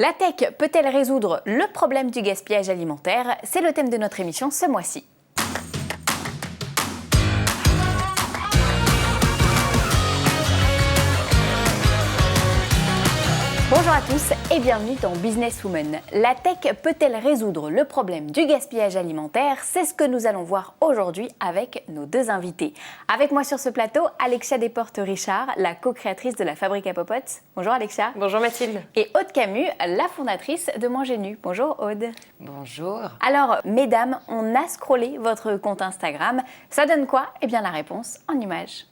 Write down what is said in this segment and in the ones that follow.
La tech peut-elle résoudre le problème du gaspillage alimentaire? C'est le thème de notre émission ce mois-ci. Bonjour à tous et bienvenue dans Business Woman. La tech peut-elle résoudre le problème du gaspillage alimentaire? C'est ce que nous allons voir aujourd'hui avec nos deux invités. Avec moi sur ce plateau, Alexia Desportes-Richard, la co-créatrice de la Fabrique à Popote. Bonjour Alexia. Bonjour Mathilde. Et Aude Camus, la fondatrice de Manger Nu. Bonjour Aude. Bonjour. Alors, mesdames, on a scrollé votre compte Instagram. Ça donne quoi? Eh bien, la réponse en images.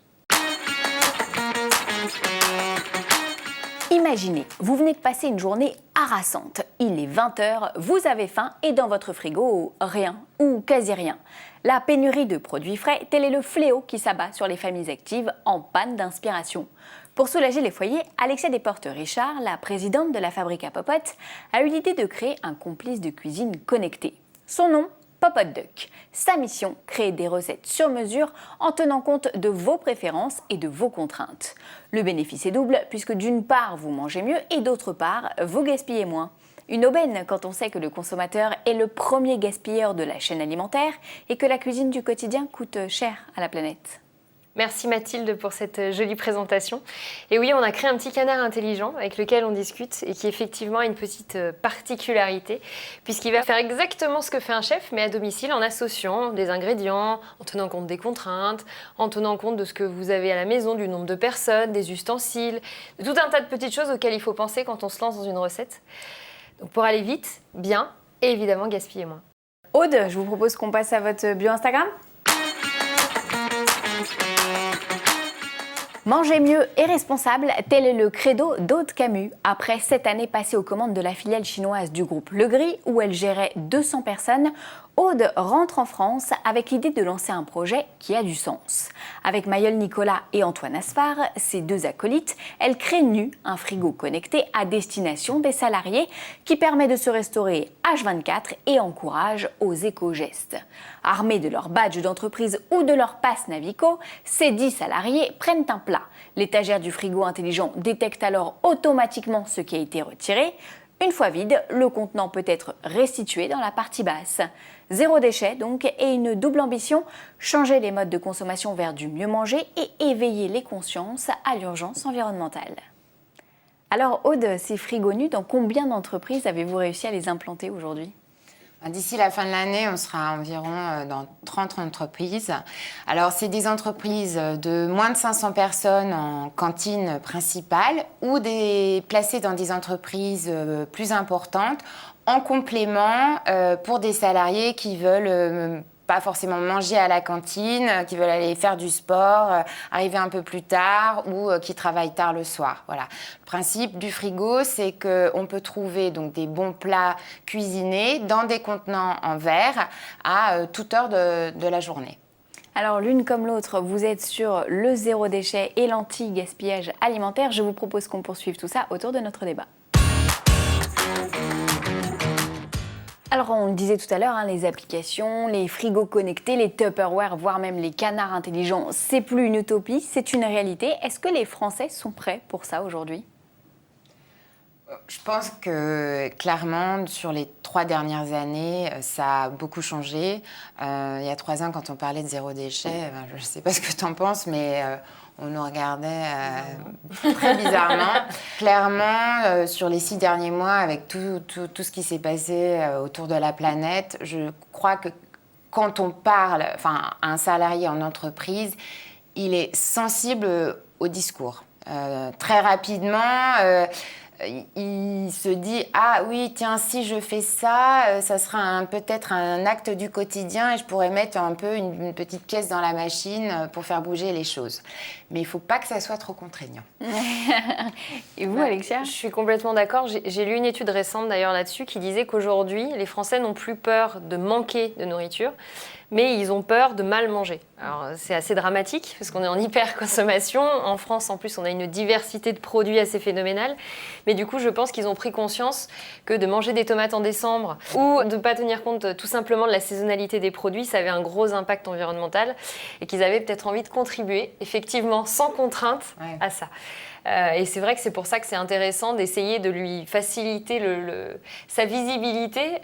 Imaginez, vous venez de passer une journée harassante. Il est 20h, vous avez faim et dans votre frigo, rien ou quasi rien. La pénurie de produits frais, tel est le fléau qui s'abat sur les familles actives en panne d'inspiration. Pour soulager les foyers, Alexia Desportes-Richard, la présidente de la Fabrique à Popote, a eu l'idée de créer un complice de cuisine connecté. Son nom ? Popote Duck. Sa mission, créer des recettes sur mesure en tenant compte de vos préférences et de vos contraintes. Le bénéfice est double puisque d'une part vous mangez mieux et d'autre part vous gaspillez moins. Une aubaine quand on sait que le consommateur est le premier gaspilleur de la chaîne alimentaire et que la cuisine du quotidien coûte cher à la planète. Merci Mathilde pour cette jolie présentation. Et oui, on a créé un petit canard intelligent avec lequel on discute et qui effectivement a une petite particularité puisqu'il va faire exactement ce que fait un chef mais à domicile en associant des ingrédients, en tenant compte des contraintes, en tenant compte de ce que vous avez à la maison, du nombre de personnes, des ustensiles, de tout un tas de petites choses auxquelles il faut penser quand on se lance dans une recette. Donc pour aller vite, bien et évidemment gaspiller moins. Aude, je vous propose qu'on passe à votre bio Instagram. Manger mieux et responsable, tel est le credo d'Aude Camus. Après 7 années passées aux commandes de la filiale chinoise du groupe Legris, où elle gérait 200 personnes, Aude rentre en France avec l'idée de lancer un projet qui a du sens. Avec Mayol Nicolas et Antoine Asfar, ses deux acolytes, elle crée Nu, un frigo connecté à destination des salariés qui permet de se restaurer H24 et encourage aux éco-gestes. Armés de leur badge d'entreprise ou de leur passe Navico, ces 10 salariés prennent un plat. L'étagère du frigo intelligent détecte alors automatiquement ce qui a été retiré. Une fois vide, le contenant peut être restitué dans la partie basse. Zéro déchet donc et une double ambition, changer les modes de consommation vers du mieux manger et éveiller les consciences à l'urgence environnementale. Alors Aude, ces frigos nus, dans combien d'entreprises avez-vous réussi à les implanter aujourd'hui ? D'ici la fin de l'année, on sera environ dans 30 entreprises. Alors, c'est des entreprises de moins de 500 personnes en cantine principale ou placées dans des entreprises plus importantes en complément pour des salariés qui veulent pas forcément manger à la cantine, qui veulent aller faire du sport, arriver un peu plus tard ou qui travaillent tard le soir. Voilà. Le principe du frigo, c'est qu'on peut trouver donc des bons plats cuisinés dans des contenants en verre à toute heure de la journée. Alors l'une comme l'autre, vous êtes sur le zéro déchet et l'anti-gaspillage alimentaire. Je vous propose qu'on poursuive tout ça autour de notre débat. Alors on le disait tout à l'heure, les applications, les frigos connectés, les Tupperware, voire même les canards intelligents, c'est plus une utopie, c'est une réalité. Est-ce que les Français sont prêts pour ça aujourd'hui ? Je pense que clairement, sur les 3 dernières années, ça a beaucoup changé. Il y a 3 ans, quand on parlait de zéro déchet, je ne sais pas ce que tu en penses, mais on nous regardait très bizarrement. Clairement, sur les 6 derniers mois, avec tout ce qui s'est passé autour de la planète, je crois que quand on parle à un salarié en entreprise, il est sensible au discours. Très rapidement, il se dit « Ah oui, tiens, si je fais ça, ça sera peut-être un acte du quotidien et je pourrais mettre un peu une petite pièce dans la machine pour faire bouger les choses. » Mais il ne faut pas que ça soit trop contraignant. Et vous, Alexia ? Je suis complètement d'accord. J'ai lu une étude récente d'ailleurs là-dessus qui disait qu'aujourd'hui, les Français n'ont plus peur de manquer de nourriture, mais ils ont peur de mal manger. Alors c'est assez dramatique parce qu'on est en hyper-consommation. En France, en plus, on a une diversité de produits assez phénoménale. Mais du coup, je pense qu'ils ont pris conscience que de manger des tomates en décembre ou de ne pas tenir compte tout simplement de la saisonnalité des produits, ça avait un gros impact environnemental et qu'ils avaient peut-être envie de contribuer, effectivement, sans contrainte à ça. Et c'est vrai que c'est pour ça que c'est intéressant d'essayer de lui faciliter sa visibilité.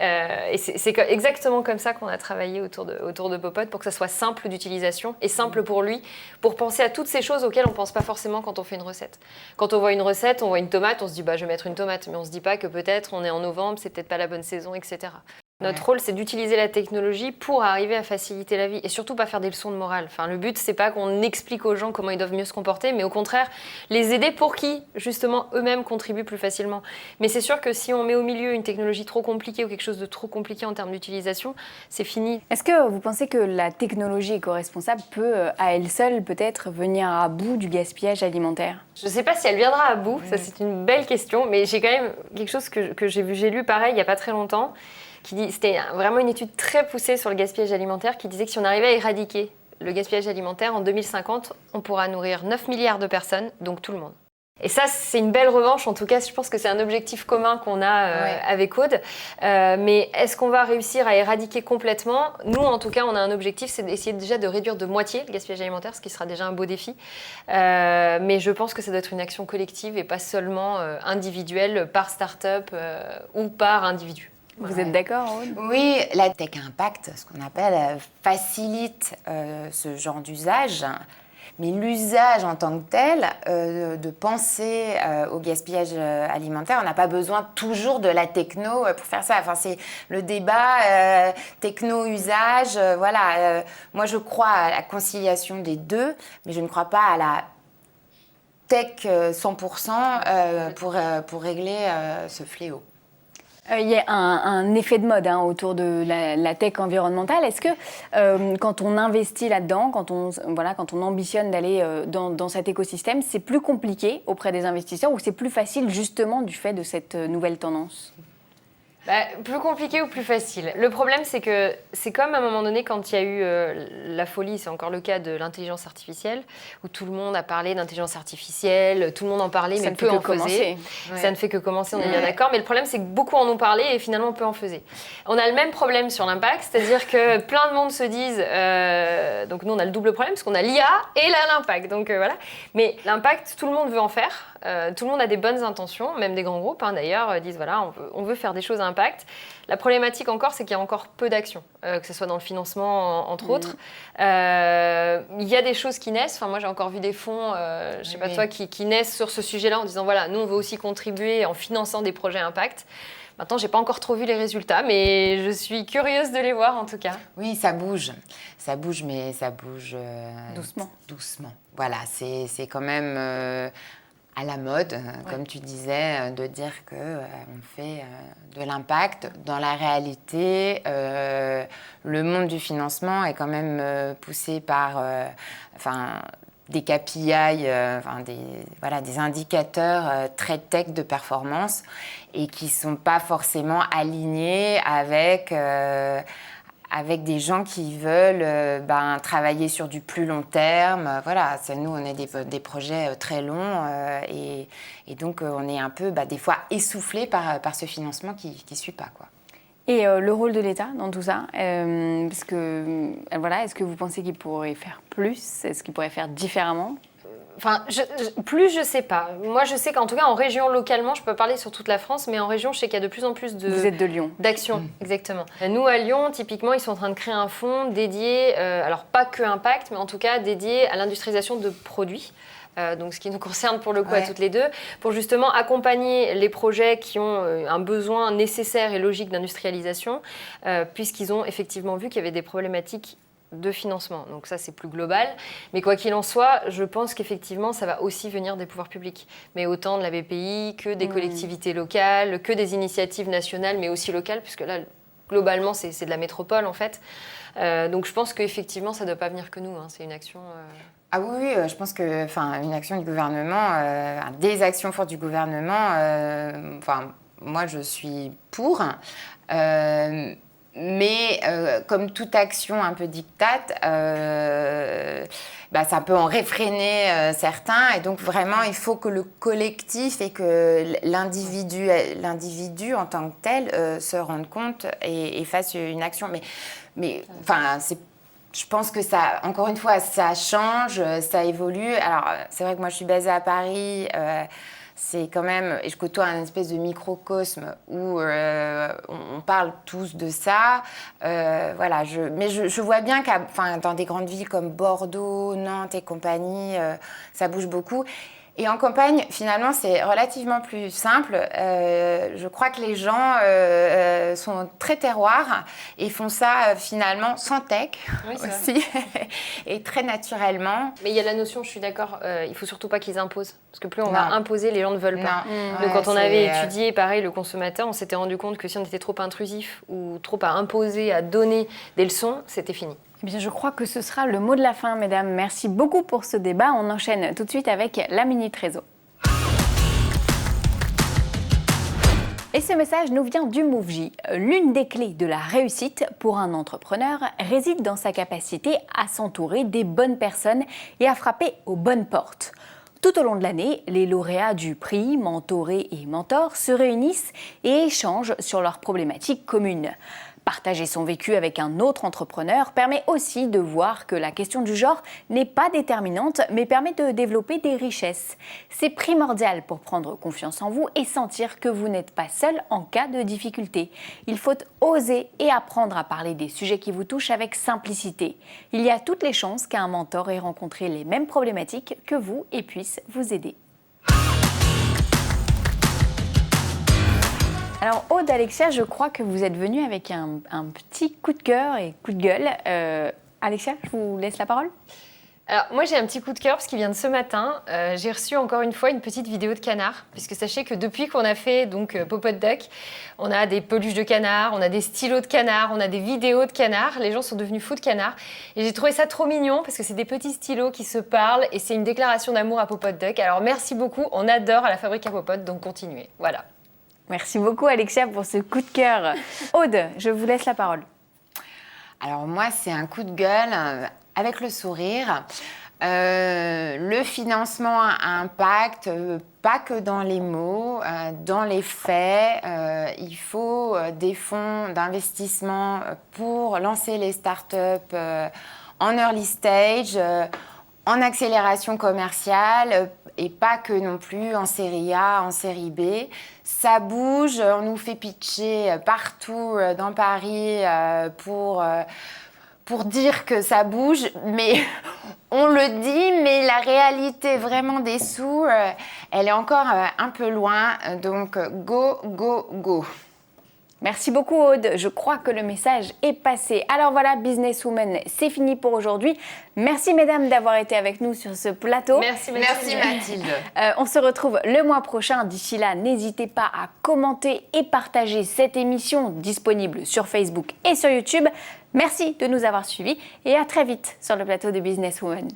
Et c'est exactement comme ça qu'on a travaillé autour de Popote pour que ça soit simple d'utilisation et simple pour lui, pour penser à toutes ces choses auxquelles on ne pense pas forcément quand on fait une recette. Quand on voit une recette, on voit une tomate, on se dit je vais mettre une tomate, mais on ne se dit pas que peut-être on est en novembre, c'est peut-être pas la bonne saison, etc. Notre rôle, c'est d'utiliser la technologie pour arriver à faciliter la vie et surtout pas faire des leçons de morale. Enfin, le but, c'est pas qu'on explique aux gens comment ils doivent mieux se comporter, mais au contraire, les aider pour qu'ils, justement, eux-mêmes contribuent plus facilement. Mais c'est sûr que si on met au milieu une technologie trop compliquée ou quelque chose de trop compliqué en termes d'utilisation, c'est fini. Est-ce que vous pensez que la technologie éco-responsable peut, à elle seule, peut-être venir à bout du gaspillage alimentaire ? Je ne sais pas si elle viendra à bout, ça c'est une belle question, mais j'ai quand même quelque chose que j'ai lu pareil il n'y a pas très longtemps. C'était vraiment une étude très poussée sur le gaspillage alimentaire qui disait que si on arrivait à éradiquer le gaspillage alimentaire, en 2050, on pourra nourrir 9 milliards de personnes, donc tout le monde. Et ça, c'est une belle revanche. En tout cas, je pense que c'est un objectif commun qu'on a avec Aude. Mais est-ce qu'on va réussir à éradiquer complètement ? Nous, en tout cas, on a un objectif, c'est d'essayer déjà de réduire de moitié le gaspillage alimentaire, ce qui sera déjà un beau défi. Mais je pense que ça doit être une action collective et pas seulement individuelle par start-up ou par individu. Vous êtes d'accord, Aude ? Oui, la tech impact, ce qu'on appelle, facilite ce genre d'usage. Mais l'usage en tant que tel, de penser au gaspillage alimentaire, on n'a pas besoin toujours de la techno pour faire ça. Enfin, c'est le débat techno-usage. Moi, je crois à la conciliation des deux, mais je ne crois pas à la tech 100% pour régler ce fléau. Il y a un effet de mode autour de la tech environnementale. Est-ce que quand on investit là-dedans, quand on ambitionne d'aller dans cet écosystème, c'est plus compliqué auprès des investisseurs ou c'est plus facile justement du fait de cette nouvelle tendance ? Plus compliqué ou plus facile. Le problème, c'est que c'est comme à un moment donné quand il y a eu la folie, c'est encore le cas de l'intelligence artificielle, où tout le monde a parlé d'intelligence artificielle, tout le monde en parlait, mais peu en faisait. Ça ne fait que commencer, on est bien d'accord. Mais le problème, c'est que beaucoup en ont parlé et finalement peu en faisaient. On a le même problème sur l'impact, c'est-à-dire que plein de monde se disent... donc nous, on a le double problème, parce qu'on a l'IA et l'impact. Donc voilà. Mais l'impact, tout le monde veut en faire. Tout le monde a des bonnes intentions, même des grands groupes d'ailleurs, disent voilà, on veut faire des choses à impact. La problématique encore, c'est qu'il y a encore peu d'actions, que ce soit dans le financement, entre autres. Il y a des choses qui naissent. Enfin, moi, j'ai encore vu des fonds, je ne sais pas toi, qui naissent sur ce sujet-là en disant voilà, nous, on veut aussi contribuer en finançant des projets impact. Maintenant, je n'ai pas encore trop vu les résultats, mais je suis curieuse de les voir en tout cas. Oui, ça bouge. Ça bouge, mais ça bouge doucement. Voilà, c'est quand même... à la mode, comme tu disais, de dire qu'on fait de l'impact. Dans la réalité, le monde du financement est quand même poussé par des KPI, des indicateurs très tech de performance et qui ne sont pas forcément alignés avec des gens qui veulent travailler sur du plus long terme. Nous, on est des projets très longs et donc on est un peu, des fois, essoufflés par ce financement qui ne suit pas, quoi. Et le rôle de l'État dans tout ça, parce que, est-ce que vous pensez qu'il pourrait faire plus ? Est-ce qu'il pourrait faire différemment ? Enfin, je sais pas. Moi, je sais qu'en tout cas, en région, localement, je peux parler sur toute la France, mais en région, je sais qu'il y a de plus en plus Vous êtes de Lyon. d'actions, exactement. Nous, à Lyon, typiquement, ils sont en train de créer un fonds dédié, alors pas que Impact, mais en tout cas dédié à l'industrialisation de produits. Donc ce qui nous concerne pour le coup à toutes les deux, pour justement accompagner les projets qui ont un besoin nécessaire et logique d'industrialisation, puisqu'ils ont effectivement vu qu'il y avait des problématiques de financement. Donc ça, c'est plus global. Mais quoi qu'il en soit, je pense qu'effectivement, ça va aussi venir des pouvoirs publics. Mais autant de la BPI que des collectivités locales, que des initiatives nationales, mais aussi locales, puisque là, globalement, c'est de la métropole, en fait. Donc je pense qu'effectivement, ça ne doit pas venir que nous. C'est une action... Ah oui, je pense que une action du gouvernement, des actions fortes du gouvernement, moi, je suis pour. Mais comme toute action un peu dictate, ça peut en réfréner certains. Et donc vraiment, il faut que le collectif et que l'individu en tant que tel se rende compte et fasse une action. Mais Je pense que ça, encore une fois, ça change, ça évolue. Alors, c'est vrai que moi, je suis basée à Paris. C'est quand même, et je côtoie un espèce de microcosme où on parle tous de ça. Voilà, mais je vois bien dans des grandes villes comme Bordeaux, Nantes et compagnie, ça bouge beaucoup. Et en campagne, finalement, c'est relativement plus simple. Je crois que les gens sont très terroirs et font ça finalement sans tech aussi et très naturellement. Mais il y a la notion, je suis d'accord, il faut surtout pas qu'ils imposent. Parce que plus on va imposer, les gens ne veulent pas. Donc quand on avait étudié, pareil, le consommateur, on s'était rendu compte que si on était trop intrusif ou trop à imposer, à donner des leçons, c'était fini. Eh bien, je crois que ce sera le mot de la fin, mesdames. Merci beaucoup pour ce débat. On enchaîne tout de suite avec la Minute Réseau. Et ce message nous vient du MoveJ. L'une des clés de la réussite pour un entrepreneur réside dans sa capacité à s'entourer des bonnes personnes et à frapper aux bonnes portes. Tout au long de l'année, les lauréats du prix Mentorés et Mentors se réunissent et échangent sur leurs problématiques communes. Partager son vécu avec un autre entrepreneur permet aussi de voir que la question du genre n'est pas déterminante, mais permet de développer des richesses. C'est primordial pour prendre confiance en vous et sentir que vous n'êtes pas seul en cas de difficulté. Il faut oser et apprendre à parler des sujets qui vous touchent avec simplicité. Il y a toutes les chances qu'un mentor ait rencontré les mêmes problématiques que vous et puisse vous aider. Alors Aude, Alexia, je crois que vous êtes venue avec un petit coup de cœur et coup de gueule. Alexia, je vous laisse la parole. Alors moi j'ai un petit coup de cœur parce qu'il vient de ce matin. J'ai reçu encore une fois une petite vidéo de canard, puisque sachez que depuis qu'on a fait Popote Duck, on a des peluches de canard, on a des stylos de canard, on a des vidéos de canard. Les gens sont devenus fous de canard. Et j'ai trouvé ça trop mignon parce que c'est des petits stylos qui se parlent et c'est une déclaration d'amour à Popote Duck. Alors merci beaucoup, on adore à la Fabrique à Popote, donc continuez. Voilà. Merci beaucoup Alexia pour ce coup de cœur. Aude, je vous laisse la parole. Alors moi, c'est un coup de gueule avec le sourire. Le financement impacte pas que dans les mots, dans les faits. Il faut des fonds d'investissement pour lancer les startups en early stage, en accélération commerciale et pas que non plus en série A, en série B. Ça bouge, on nous fait pitcher partout dans Paris pour dire que ça bouge, mais on le dit, mais la réalité vraiment des sous, elle est encore un peu loin, donc go, go, go. Merci beaucoup Aude, je crois que le message est passé. Alors voilà, Businesswoman, c'est fini pour aujourd'hui. Merci mesdames d'avoir été avec nous sur ce plateau. Merci Mathilde. On se retrouve le mois prochain. D'ici là, n'hésitez pas à commenter et partager cette émission disponible sur Facebook et sur YouTube. Merci de nous avoir suivis et à très vite sur le plateau de Businesswoman.